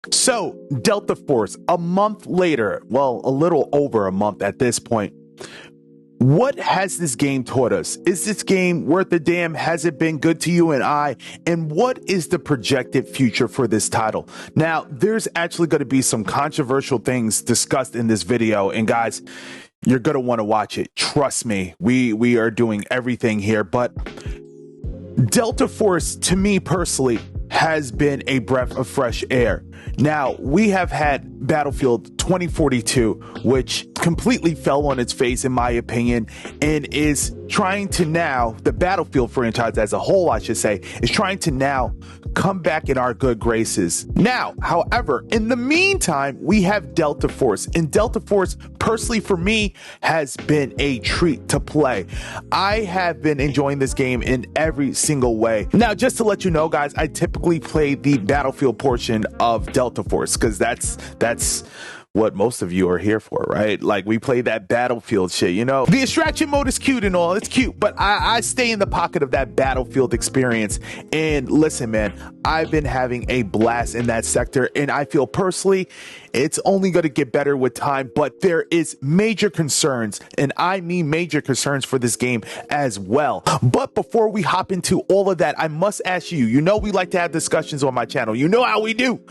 So, Delta Force, a month later, well, a little over a month at this point, what has this game taught us? Is this game worth a damn? Has it been good to you and I? And what is the projected future for this title? Now, there's actually going to be some controversial things discussed in this video. And guys, you're going to want to watch it. Trust me, we are doing everything here. But Delta Force, to me personally, has been a breath of fresh air. Now, we have had Battlefield 2042, which completely fell on its face, in my opinion, and is trying to now, the Battlefield franchise as a whole, I should say, is trying to now come back in our good graces. Now, however, in the meantime, we have Delta Force, and Delta Force, personally for me, has been a treat to play. I have been enjoying this game in every single way. Now, just to let you know, guys, I typically play the Battlefield portion of Delta Force because that's what most of you are here for, right? Like, we play that Battlefield shit, you know? The extraction mode is cute and all, it's cute, but I stay in the pocket of that Battlefield experience. And listen, man, I've been having a blast in that sector, and I feel personally it's only going to get better with time, but there is major concerns, and I mean major concerns for this game as well. But before we hop into all of that, I must ask you, you know we like to have discussions on my channel. You know how we do.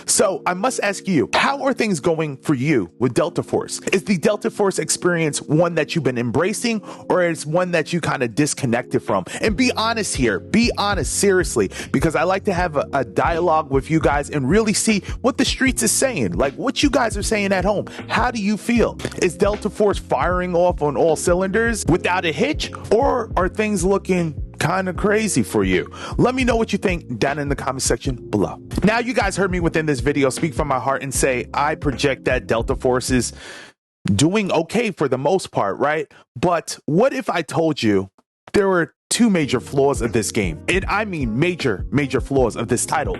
So I must ask you, how are things going for you with Delta Force? Is the Delta Force experience one that you've been embracing, or is one that you kind of disconnected from? And be honest here, be honest, seriously, because I like to have a dialogue with you guys and really see what the streets is saying, like what you guys are saying at home. How do you feel? Is Delta Force firing off on all cylinders without a hitch, or are things looking kind of crazy for you? Let me know what you think down in the comment section below. Now, you guys heard me within this video speak from my heart and say I project that Delta Force is doing okay for the most part, right? But what if I told you there were two major flaws of this game? And I mean major flaws of this title.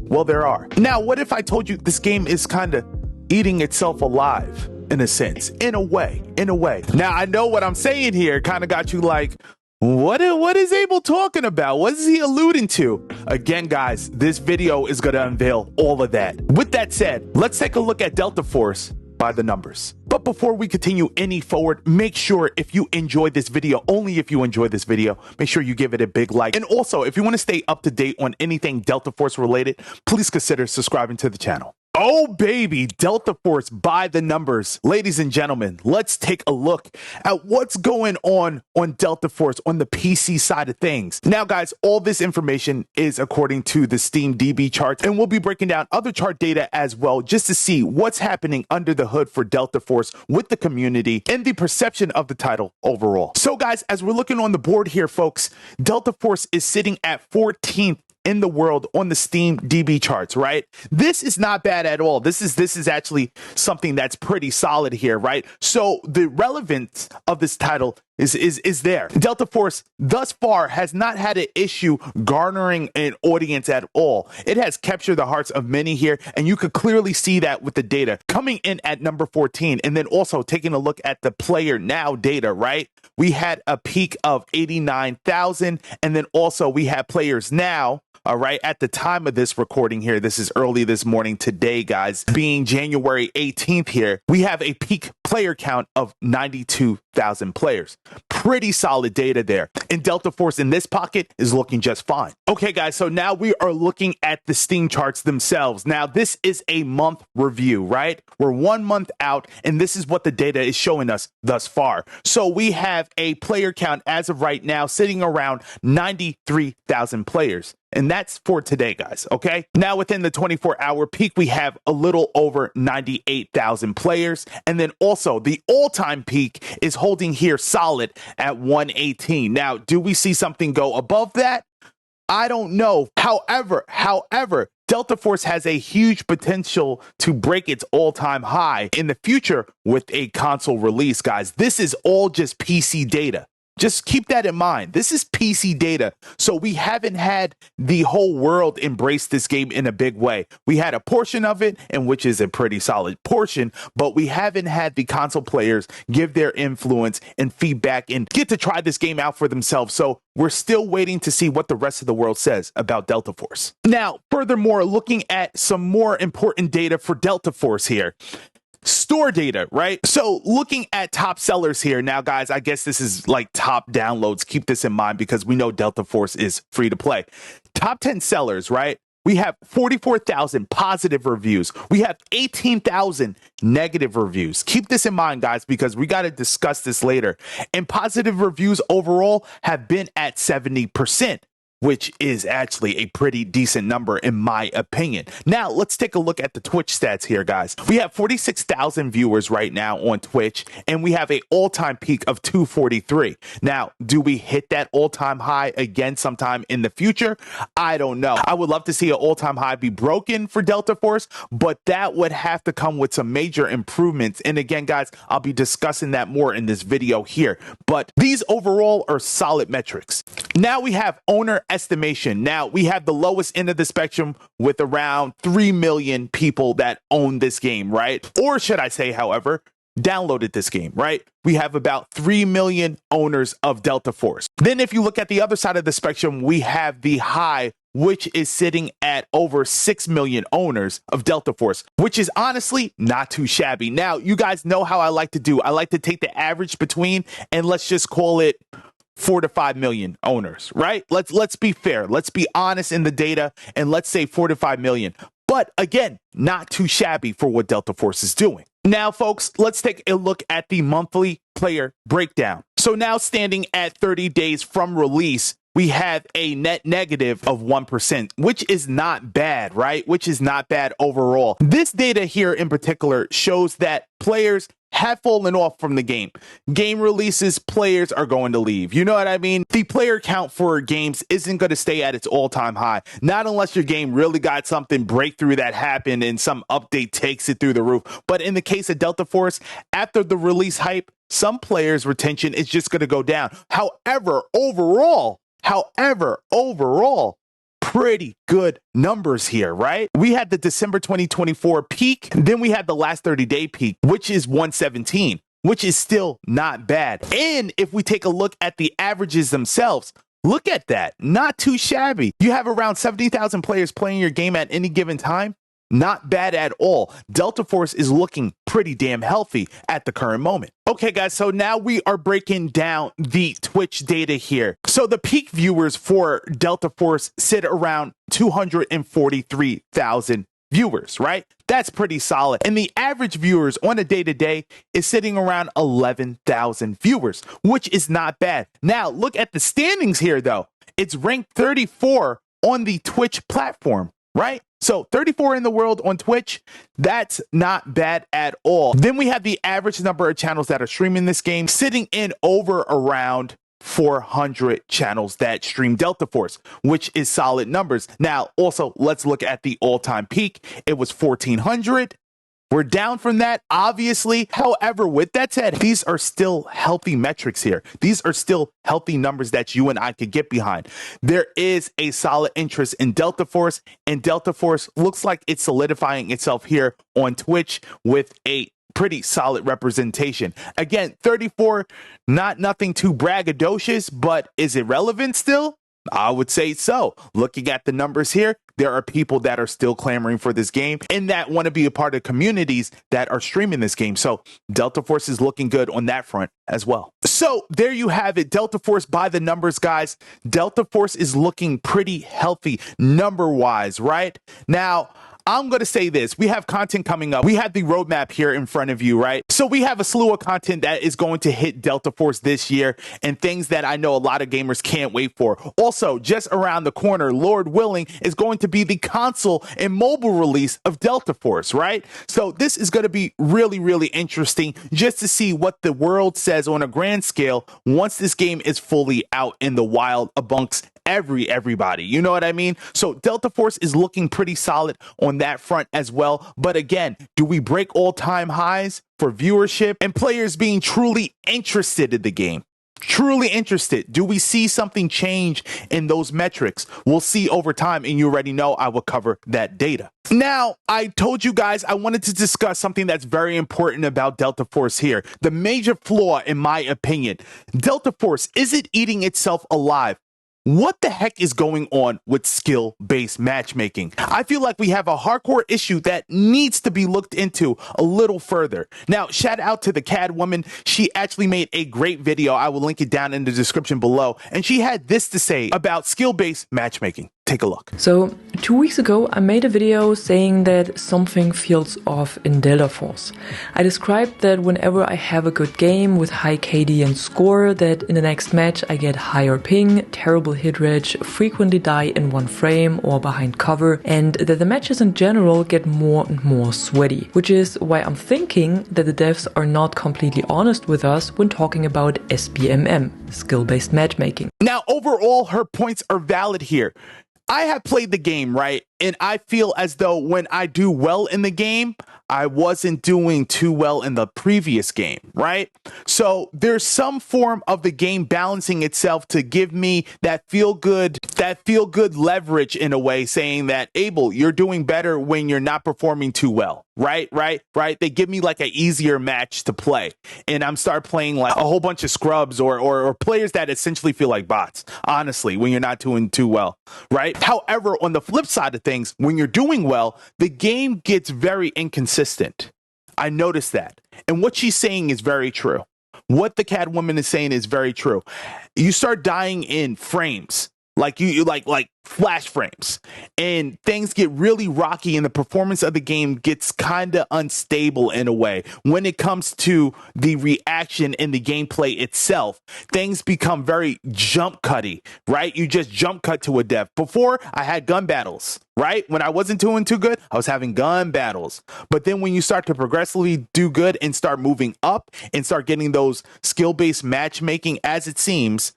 Well, there are. Now, what if I told you this game is kind of eating itself alive in a sense, in a way. Now, I know what I'm saying here kind of got you like, what is Abel talking about? What is he alluding to? Again, guys, this video is going to unveil all of that. With that said, let's take a look at Delta Force by the numbers. But before we continue any forward, make sure if you enjoyed this video, only if you enjoyed this video, make sure you give it a big like. And also, if you want to stay up to date on anything Delta Force related, please consider subscribing to the channel. Oh baby, Delta Force by the numbers. Ladies and gentlemen, let's take a look at what's going on Delta Force on the PC side of things. Now guys, all this information is according to the Steam DB charts, and we'll be breaking down other chart data as well just to see what's happening under the hood for Delta Force with the community and the perception of the title overall. So guys, as we're looking on the board here, folks, Delta Force is sitting at 14th in the world on the Steam DB charts, right? This is not bad at all. This is actually something that's pretty solid here, right? So the relevance of this title is there. Delta Force thus far has not had an issue garnering an audience at all. It has captured the hearts of many here, and you could clearly see that with the data coming in at number 14, and then also taking a look at the player now data, right? We had a peak of 89,000, and then also we have players now. All right, at the time of this recording here, this is early this morning today, guys, being January 18th here, we have a peak player count of 92,000 players. Pretty solid data there. And Delta Force in this pocket is looking just fine. Okay, guys, so now we are looking at the Steam charts themselves. Now, this is a month review, right? We're 1 month out, and this is what the data is showing us thus far. So we have a player count as of right now sitting around 93,000 players. And that's for today, guys, okay? Now, within the 24-hour peak, we have a little over 98,000 players. And then also, the all-time peak is holding here solid at 118. Now, do we see something go above that? I don't know. However, Delta Force has a huge potential to break its all-time high in the future with a console release, guys. This is all just PC data. Just keep that in mind. This is PC data, so we haven't had the whole world embrace this game in a big way. We had a portion of it, and which is a pretty solid portion, but we haven't had the console players give their influence and feedback and get to try this game out for themselves. So we're still waiting to see what the rest of the world says about Delta Force. Now, furthermore, looking at some more important data for Delta Force here. Store data, right? So looking at top sellers here. Now, guys, I guess this is like top downloads. Keep this in mind because we know Delta Force is free to play. Top 10 sellers, right? We have 44,000 positive reviews. We have 18,000 negative reviews. Keep this in mind, guys, because we got to discuss this later. And positive reviews overall have been at 70%. Which is actually a pretty decent number in my opinion. Now, let's take a look at the Twitch stats here, guys. We have 46,000 viewers right now on Twitch, and we have an all-time peak of 243. Now, do we hit that all-time high again sometime in the future? I don't know. I would love to see an all-time high be broken for Delta Force, but that would have to come with some major improvements. And again, guys, I'll be discussing that more in this video here. But these overall are solid metrics. Now we have owner estimation. Now we have the lowest end of the spectrum with around 3 million people that own this game, right? Or should I say, however, downloaded this game, right? We have about 3 million owners of Delta Force. Then if you look at the other side of the spectrum, we have the high, which is sitting at over 6 million owners of Delta Force, which is honestly not too shabby. Now, you guys know how I like to do. I like to take the average between, and let's just call it 4 to 5 million owners, right? Let's be fair. Let's be honest in the data, and let's say 4 to 5 million. But again, not too shabby for what Delta Force is doing. Now, folks, let's take a look at the monthly player breakdown. So now standing at 30 days from release, we have a net negative of 1%, which is not bad, right? Which is not bad overall. This data here in particular shows that players have fallen off from the game. Game releases, players are going to leave. You know what I mean? The player count for games isn't going to stay at its all-time high. Not unless your game really got something breakthrough that happened and some update takes it through the roof. But in the case of Delta Force, after the release hype, some players' retention is just going to go down. However, overall, pretty good numbers here, right? We had the December 2024 peak, then we had the last 30-day peak, which is 117, which is still not bad. And if we take a look at the averages themselves, look at that, not too shabby. You have around 70,000 players playing your game at any given time. Not bad at all. Delta Force is looking pretty damn healthy at the current moment. Okay, guys, so now we are breaking down the Twitch data here. So the peak viewers for Delta Force sit around 243,000 viewers, right? That's pretty solid. And the average viewers on a day-to-day is sitting around 11,000 viewers, which is not bad. Now, look at the standings here, though. It's ranked 34 on the Twitch platform, right? So 34 in the world on Twitch, that's not bad at all. Then we have the average number of channels that are streaming this game sitting in over around 400 channels that stream Delta Force, which is solid numbers. Now, also, let's look at the all-time peak. It was 1,400. We're down from that, obviously. However, with that said, these are still healthy metrics here. These are still healthy numbers that you and I could get behind. There is a solid interest in Delta Force, and Delta Force looks like it's solidifying itself here on Twitch with a pretty solid representation. Again, 34, nothing too braggadocious, but is it relevant still? I would say so. Looking at the numbers here, there are people that are still clamoring for this game and that want to be a part of communities that are streaming this game. So Delta Force is looking good on that front as well. So there you have it. Delta Force by the numbers, guys. Delta Force is looking pretty healthy number-wise, right? Now, I'm going to say this. We have content coming up. We have the roadmap here in front of you, right? So we have a slew of content that is going to hit Delta Force this year and things that I know a lot of gamers can't wait for. Also, just around the corner, Lord willing, is going to be the console and mobile release of Delta Force, right? So this is going to be really, really interesting just to see what the world says on a grand scale once this game is fully out in the wild amongst everybody. You know what I mean? So Delta Force is looking pretty solid on that front as well. But again, do we break all-time highs for viewership and players being truly interested in the game? truly interested. Do we see something change in those metrics? We'll see over time, and you already know I will cover that data. Now, I told you guys I wanted to discuss something that's very important about Delta Force here. The major flaw, in my opinion. Delta Force, is it eating itself alive? What the heck is going on with skill-based matchmaking? I feel like we have a hardcore issue that needs to be looked into a little further. Now, shout out to the CAD woman. She actually made a great video. I will link it down in the description below. And she had this to say about skill-based matchmaking. Take a look. So 2 weeks ago, I made a video saying that something feels off in Delta Force. I described that whenever I have a good game with high KD and score, that in the next match I get higher ping, terrible hit rate, frequently die in one frame or behind cover, and that the matches in general get more and more sweaty. Which is why I'm thinking that the devs are not completely honest with us when talking about SBMM, skill-based matchmaking. Now, overall, her points are valid here. I have played the game, right? And I feel as though when I do well in the game, I wasn't doing too well in the previous game, right? So there's some form of the game balancing itself to give me that feel good leverage in a way, saying that, Abel, you're doing better when you're not performing too well, right? They give me like an easier match to play. And I'm start playing like a whole bunch of scrubs or players that essentially feel like bots, honestly, when you're not doing too well, right? However, on the flip side of things, when you're doing well, the game gets very inconsistent. I noticed that. And what she's saying is very true. What the CAD woman is saying is very true. You start dying in frames, like flash frames, and things get really rocky and the performance of the game gets kind of unstable in a way. When it comes to the reaction and the gameplay itself, things become very jump cutty, right? You just jump cut to a death. Before, I had gun battles, right? When I wasn't doing too good, I was having gun battles. But then when you start to progressively do good and start moving up and start getting those skill-based matchmaking, as it seems,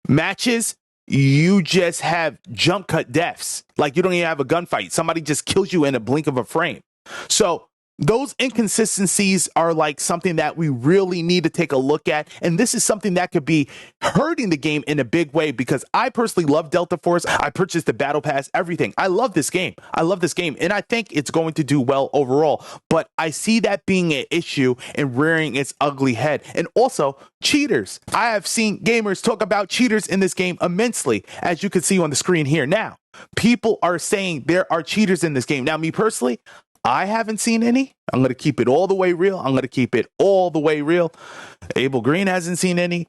matches, you just have jump cut deaths. Like you don't even have a gunfight. Somebody just kills you in a blink of a frame. So those inconsistencies are like something that we really need to take a look at. And this is something that could be hurting the game in a big way, because I personally love Delta Force. I purchased the battle pass, everything. I love this game. And I think it's going to do well overall. But I see that being an issue and rearing its ugly head. And also cheaters. I have seen gamers talk about cheaters in this game immensely, as you can see on the screen here now. People are saying there are cheaters in this game. Now, me personally, I haven't seen any. I'm going to keep it all the way real. Abel Green hasn't seen any.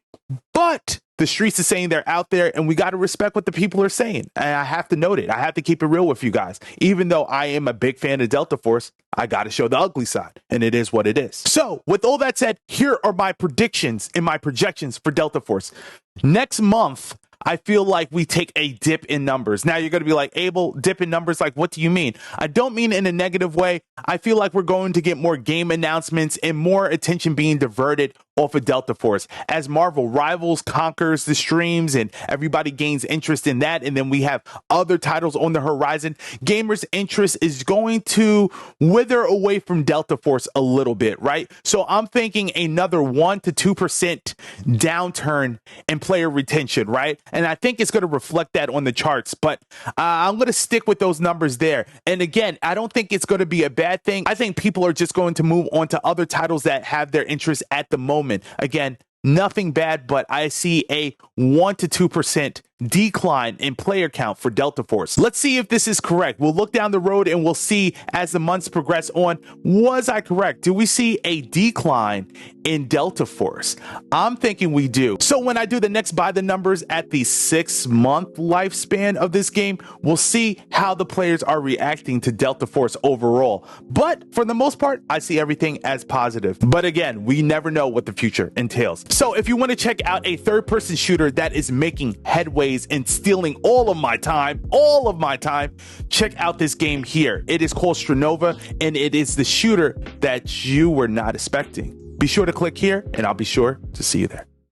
But the streets are saying they're out there, and we got to respect what the people are saying. And I have to note it. I have to keep it real with you guys. Even though I am a big fan of Delta Force, I got to show the ugly side, and it is what it is. So with all that said, here are my predictions and my projections for Delta Force. Next month, I feel like we take a dip in numbers. Now you're going to be like, Abel, dip in numbers? Like, what do you mean? I don't mean in a negative way. I feel like we're going to get more game announcements and more attention being diverted off of Delta Force as Marvel Rivals conquers the streams and everybody gains interest in that. And then we have other titles on the horizon. Gamers' interest is going to wither away from Delta Force a little bit, right? So I'm thinking another 1 to 2% downturn in player retention, right? And I think it's going to reflect that on the charts, but I'm going to stick with those numbers there. And again, I don't think it's going to be a bad thing. I think people are just going to move on to other titles that have their interest at the moment. Again, nothing bad, but I see a 1 to 2% decline in player count for Delta Force. Let's see if this is correct. We'll look down the road and we'll see as the months progress on. Was I correct? Do we see a decline in Delta Force? I'm thinking we do. So when I do the next by the numbers at the 6-month lifespan of this game, we'll see how the players are reacting to Delta Force overall. But for the most part, I see everything as positive. But again, we never know what the future entails. So if you want to check out a third-person shooter that is making headways and stealing all of my time, check out this game here. It is called Stranova, and it is the shooter that you were not expecting. Be sure to click here, and I'll be sure to see you there.